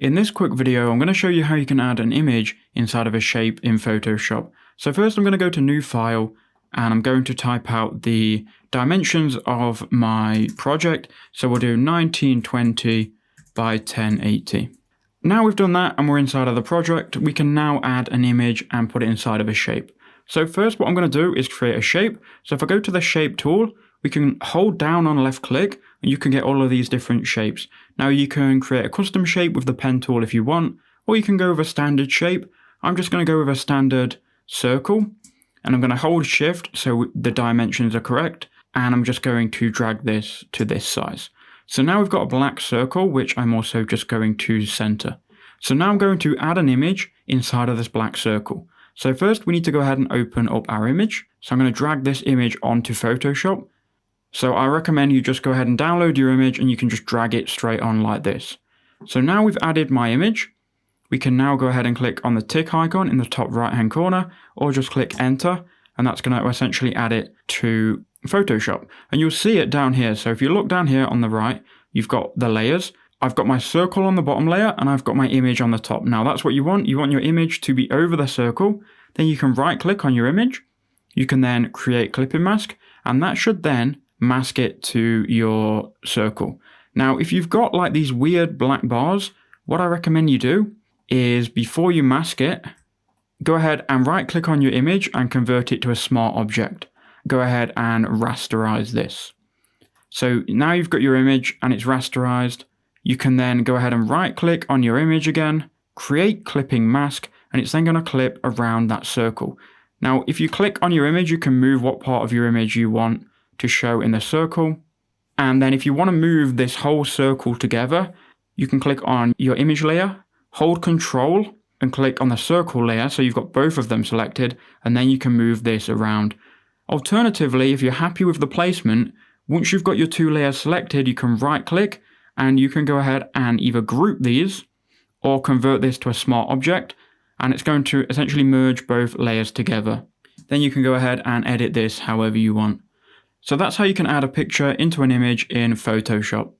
In this quick video, I'm going to show you how you can add an image inside of a shape in Photoshop. So first I'm going to go to New File, and I'm going to type out the dimensions of my project. So we'll do 1920 by 1080. Now we've done that and we're inside of the project, we can now add an image and put it inside of a shape. So first what I'm going to do is create a shape. So if I go to the shape tool, we can hold down on left click and you can get all of these different shapes. Now you can create a custom shape with the pen tool if you want, or you can go with a standard shape. I'm just going to go with a standard circle, and I'm going to hold shift so the dimensions are correct, and I'm just going to drag this to this size. So now we've got a black circle, which I'm also just going to center. So now I'm going to add an image inside of this black circle. So first we need to go ahead and open up our image. So I'm going to drag this image onto Photoshop. So I recommend you just go ahead and download your image and you can just drag it straight on like this. So now we've added my image. We can now go ahead and click on the tick icon in the top right hand corner, or just click enter, and that's going to essentially add it to Photoshop. And you'll see it down here. So if you look down here on the right, you've got the layers. I've got my circle on the bottom layer and I've got my image on the top. Now that's what you want. You want your image to be over the circle. Then you can right click on your image. You can then create clipping mask, and that should then mask it to your circle. Now, if you've got like these weird black bars, what I recommend you do is before you mask it, go ahead and right click on your image and convert it to a smart object. Go ahead and rasterize this. So now you've got your image and it's rasterized. You can then go ahead and right click on your image again, create clipping mask, and it's then going to clip around that circle. Now, if you click on your image, you can move what part of your image you want to show in the circle. And then if you want to move this whole circle together, you can click on your image layer, hold Control and click on the circle layer. So you've got both of them selected, and then you can move this around. Alternatively, if you're happy with the placement, once you've got your two layers selected, you can right click and you can go ahead and either group these or convert this to a smart object, and it's going to essentially merge both layers together. Then you can go ahead and edit this however you want. So that's how you can add a picture into an image in Photoshop.